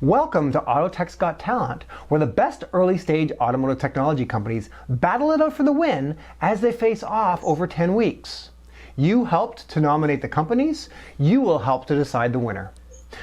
Welcome to AUTOTECH'S Got Talent, where the best early-stage automotive technology companies battle it out for the win as they face off over 10 weeks. You helped to nominate the companies, you will help to decide the winner.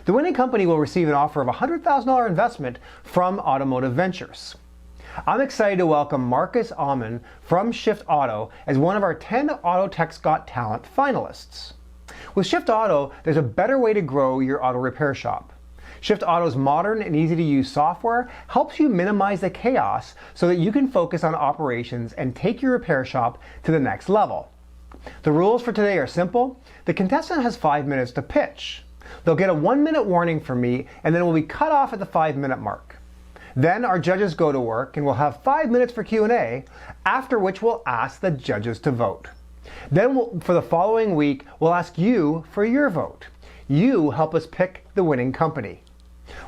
The winning company will receive an offer of a $100,000 investment from Automotive Ventures. I'm excited to welcome Marcus Aman from Shyft Auto as one of our 10 AUTOTECH'S Got Talent finalists. With Shyft Auto, there's a better way to grow your auto repair shop. Shyft Auto's modern and easy-to-use software helps you minimize the chaos so that you can focus on operations and take your repair shop to the next level. The rules for today are simple. The contestant has 5 minutes to pitch. They'll get a 1-minute warning from me and then will be cut off at the 5-minute mark. Then our judges go to work and we'll have 5 minutes for Q&A, after which we'll ask the judges to vote. Then for the following week, we'll ask you for your vote. You help us pick the winning company.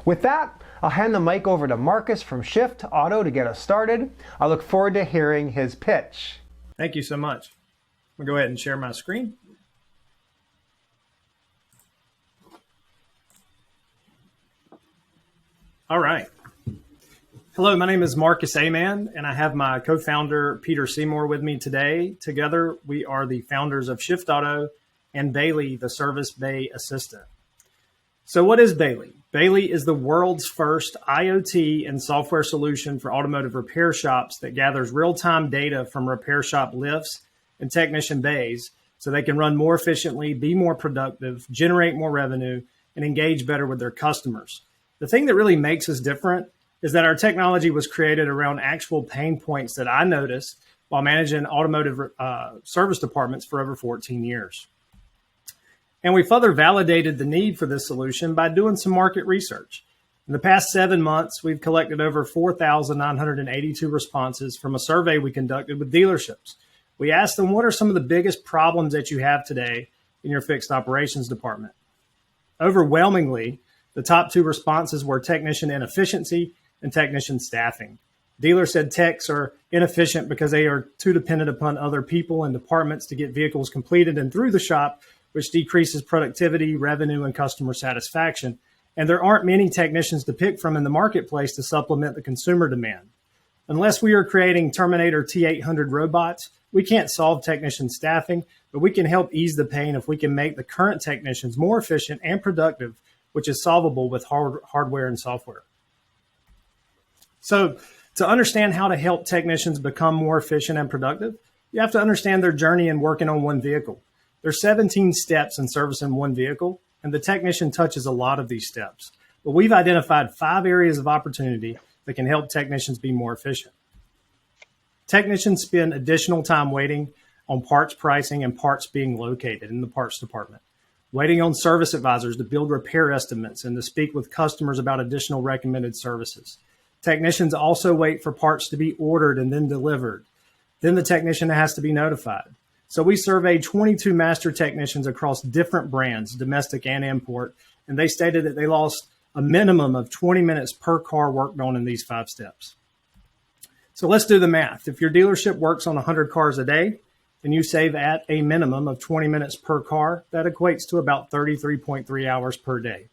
With that, I'll hand the mic over to Marcus from Shyft Auto to get us started. I look forward to hearing his pitch. Thank you so much. I'm going to go ahead and share my screen. All right. Hello, my name is Marcus Aman, and I have my co-founder, Peter Seymour, with me today. Together, we are the founders of Shyft Auto and Bailey, the Service Bay Assistant. So what is Bailey? Bailey is the world's first IoT and software solution for automotive repair shops that gathers real-time data from repair shop lifts and technician bays so they can run more efficiently, be more productive, generate more revenue, and engage better with their customers. The thing that really makes us different is that our technology was created around actual pain points that I noticed while managing automotive service departments for over 14 years. And we further validated the need for this solution by doing some market research. In the past 7 months, we've collected over 4,982 responses from a survey we conducted with dealerships. We asked them, what are some of the biggest problems that you have today in your fixed operations department? Overwhelmingly, the top 2 responses were technician inefficiency and technician staffing. Dealers said techs are inefficient because they are too dependent upon other people and departments to get vehicles completed and through the shop, which decreases productivity, revenue, and customer satisfaction. And there aren't many technicians to pick from in the marketplace to supplement the consumer demand. Unless we are creating Terminator T800 robots, we can't solve technician staffing, but we can help ease the pain if we can make the current technicians more efficient and productive, which is solvable with hardware and software. So to understand how to help technicians become more efficient and productive, you have to understand their journey in working on one vehicle. There's 17 steps in servicing one vehicle, and the technician touches a lot of these steps. But we've identified 5 areas of opportunity that can help technicians be more efficient. Technicians spend additional time waiting on parts pricing and parts being located in the parts department, waiting on service advisors to build repair estimates and to speak with customers about additional recommended services. Technicians also wait for parts to be ordered and then delivered. Then the technician has to be notified. So we surveyed 22 master technicians across different brands, domestic and import, and they stated that they lost a minimum of 20 minutes per car worked on in these 5 steps. So let's do the math. If your dealership works on 100 cars a day and you save at a minimum of 20 minutes per car, that equates to about 33.3 hours per day.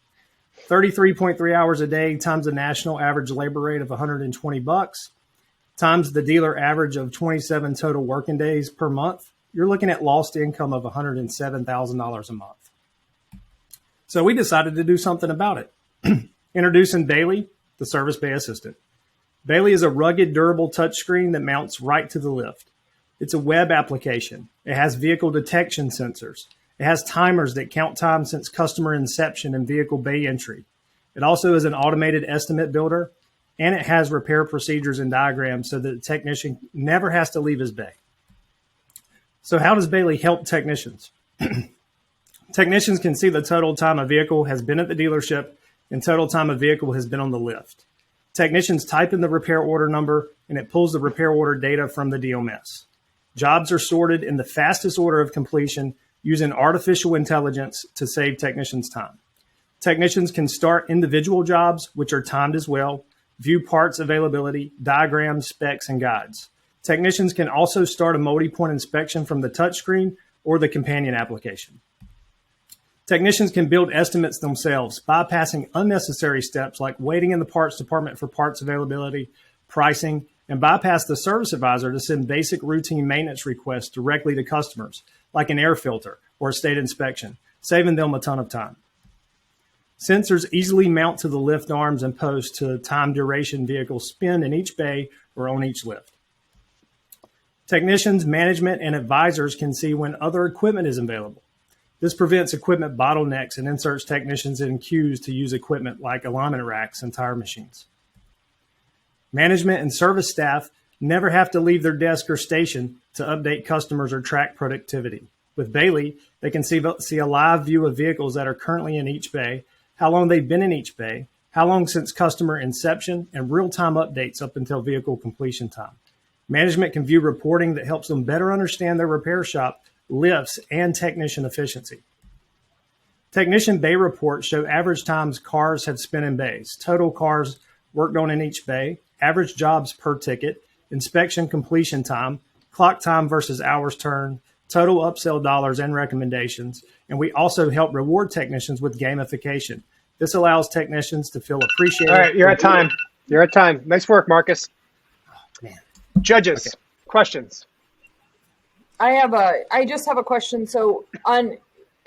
33.3 hours a day times the national average labor rate of $120 times the dealer average of 27 total working days per month, you're looking at lost income of $107,000 a month. So we decided to do something about it. Introducing Bailey, the Service Bay Assistant. Bailey is a rugged, durable touchscreen that mounts right to the lift. It's a web application. It has vehicle detection sensors. It has timers that count time since customer inception and vehicle bay entry. It also is an automated estimate builder, and it has repair procedures and diagrams so that the technician never has to leave his bay. So how does Bailey help technicians? Technicians can see the total time a vehicle has been at the dealership and total time a vehicle has been on the lift. Technicians type in the repair order number and it pulls the repair order data from the DMS. Jobs are sorted in the fastest order of completion using artificial intelligence to save technicians time. Technicians can start individual jobs, which are timed as well, view parts availability, diagrams, specs, and guides. Technicians can also start a multi-point inspection from the touchscreen or the companion application. Technicians can build estimates themselves, bypassing unnecessary steps like waiting in the parts department for parts availability, pricing, and bypass the service advisor to send basic routine maintenance requests directly to customers, like an air filter or a state inspection, saving them a ton of time. Sensors easily mount to the lift arms and posts to time duration vehicles spin in each bay or on each lift. Technicians, management, and advisors can see when other equipment is available. This prevents equipment bottlenecks and inserts technicians in queues to use equipment like alignment racks and tire machines. Management and service staff never have to leave their desk or station to update customers or track productivity. With Bailey, they can see a live view of vehicles that are currently in each bay, how long they've been in each bay, how long since customer inception, and real-time updates up until vehicle completion time. Management can view reporting that helps them better understand their repair shop, lifts, and technician efficiency. Technician bay reports show average times cars have spent in bays, total cars worked on in each bay, average jobs per ticket, inspection completion time, clock time versus hours turned, total upsell dollars and recommendations. And we also help reward technicians with gamification. This allows technicians to feel appreciated. All right, you're at time. You're at time. Nice work, Marcus. Man. Judges, questions. I just have a question. So I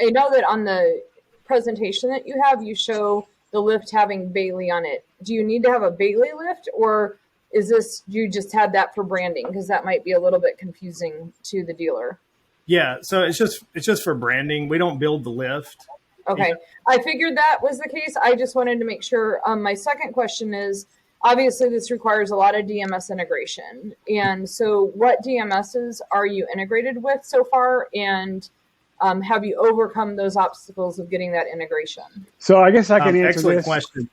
know that on the presentation that you have, you show the lift having Bailey on it. Do you need to have a Bailey lift, or is this, you just had that for branding? Because that might be a little bit confusing to the dealer. Yeah, so it's just for branding. We don't build the lift. Okay, yeah. I figured that was the case. I just wanted to make sure. My second question is, obviously this requires a lot of DMS integration. And so what DMSs are you integrated with so far? And have you overcome those obstacles of getting that integration? So I guess I can answer excellent this. Question.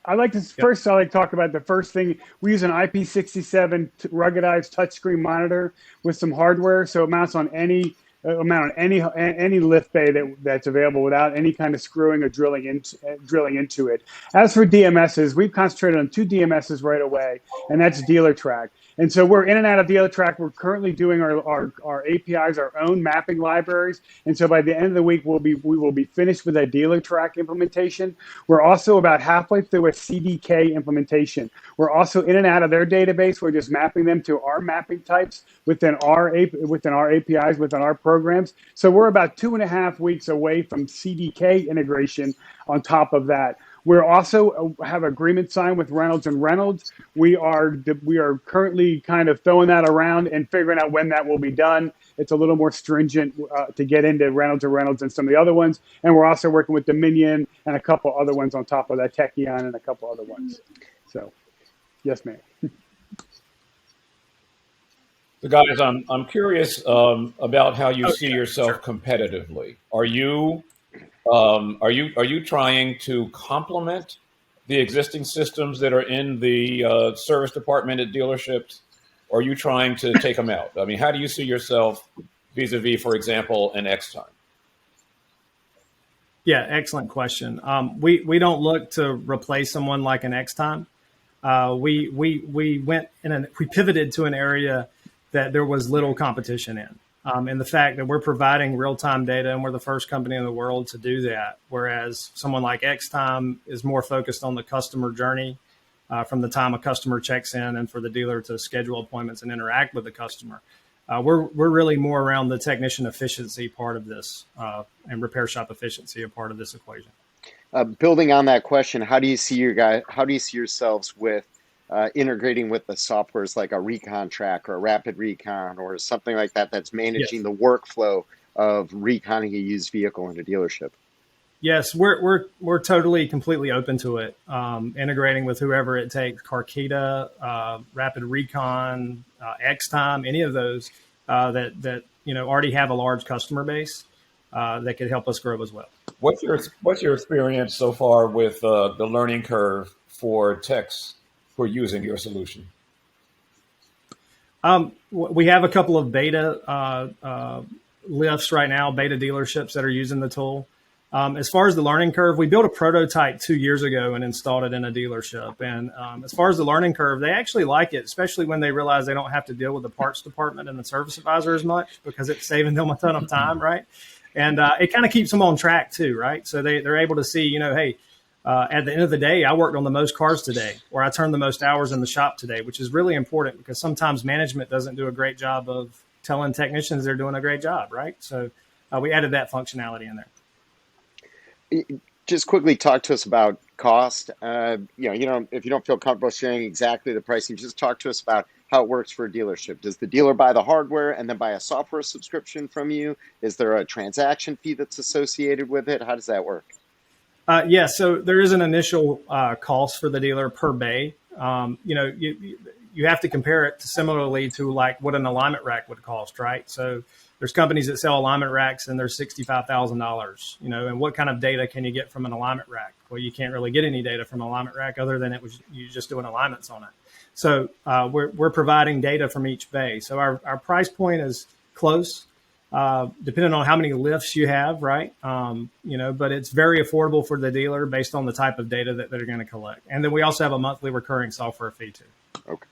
I like to first. I like to talk about the first thing. We use an IP67 ruggedized touchscreen monitor with some hardware, so it mounts on any lift bay that's available without any kind of screwing or drilling into it. As for DMSs, we've concentrated on two DMSs right away, and that's DealerTrack. And so we're in and out of DealerTrack. We're currently doing our APIs, our own mapping libraries. And so by the end of the week, we will be finished with a DealerTrack implementation. We're also about halfway through a CDK implementation. We're also in and out of their database. We're just mapping them to our mapping types within our APIs, within our programs. So we're about 2.5 weeks away from CDK integration on top of that. We also have agreement signed with Reynolds and Reynolds. We are currently kind of throwing that around and figuring out when that will be done. It's a little more stringent to get into Reynolds and Reynolds than some of the other ones. And we're also working with Dominion and a couple other ones on top of that, Techion and a couple other ones. So, yes, ma'am. So guys, I'm curious about how you see yourself competitively. Are you trying to complement the existing systems that are in the service department at dealerships? Or are you trying to take them out? I mean, how do you see yourself vis-a-vis, for example, an X-Time? Yeah, excellent question. We don't look to replace someone like an X-Time. We pivoted to an area that there was little competition in. And the fact that we're providing real-time data, and we're the first company in the world to do that, whereas someone like X-Time is more focused on the customer journey from the time a customer checks in and for the dealer to schedule appointments and interact with the customer. We're really more around the technician efficiency part of this and repair shop efficiency a part of this equation. Building on that question, how do you see yourselves with integrating with the softwares like a Recon Track or a Rapid Recon or something like that that's managing the workflow of reconning a used vehicle in a dealership? Yes, we're totally, completely open to it. Integrating with whoever it takes, Carkita, Rapid Recon, X-Time, any of those that already have a large customer base that could help us grow as well. What's your experience so far with the learning curve for techs who are using your solution? We have a couple of beta lifts right now, beta dealerships that are using the tool. As far as the learning curve, we built a prototype 2 years ago and installed it in a dealership. And as far as the learning curve, they actually like it, especially when they realize they don't have to deal with the parts department and the service advisor as much because it's saving them a ton of time, right? And it kind of keeps them on track too, right? So they're able to see, hey, at the end of the day, I worked on the most cars today, or I turned the most hours in the shop today, which is really important because sometimes management doesn't do a great job of telling technicians they're doing a great job, right? So we added that functionality in there. Just quickly talk to us about cost. If you don't feel comfortable sharing exactly the pricing, just talk to us about how it works for a dealership. Does the dealer buy the hardware and then buy a software subscription from you? Is there a transaction fee that's associated with it? How does that work? Yeah, so there is an initial cost for the dealer per bay. You have to compare it similarly to like what an alignment rack would cost, right? So there's companies that sell alignment racks and they're $65,000, and what kind of data can you get from an alignment rack? Well, you can't really get any data from an alignment rack other than you just doing alignments on it. So we're providing data from each bay. So our price point is close, depending on how many lifts you have, right? But it's very affordable for the dealer based on the type of data that they're going to collect. And then we also have a monthly recurring software fee too. Okay.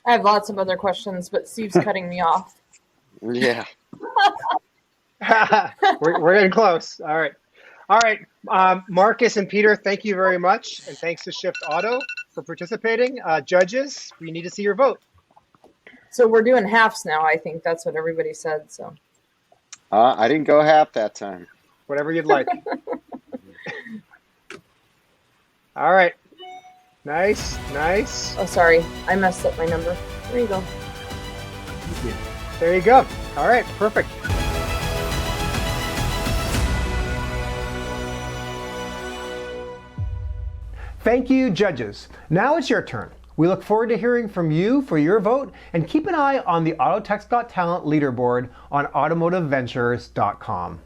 I have lots of other questions, but Steve's cutting me off. Yeah. We're getting close. All right. Marcus and Peter, thank you very much. And thanks to Shyft Auto for participating. Judges, we need to see your vote. So we're doing halves now. I think that's what everybody said. So I didn't go half that time. Whatever you'd like. All right. Nice. Oh, sorry. I messed up my number. There you go. There you go. All right. Perfect. Thank you, judges. Now it's your turn. We look forward to hearing from you for your vote, and keep an eye on the AutoTech's Got Talent leaderboard on automotiveventures.com.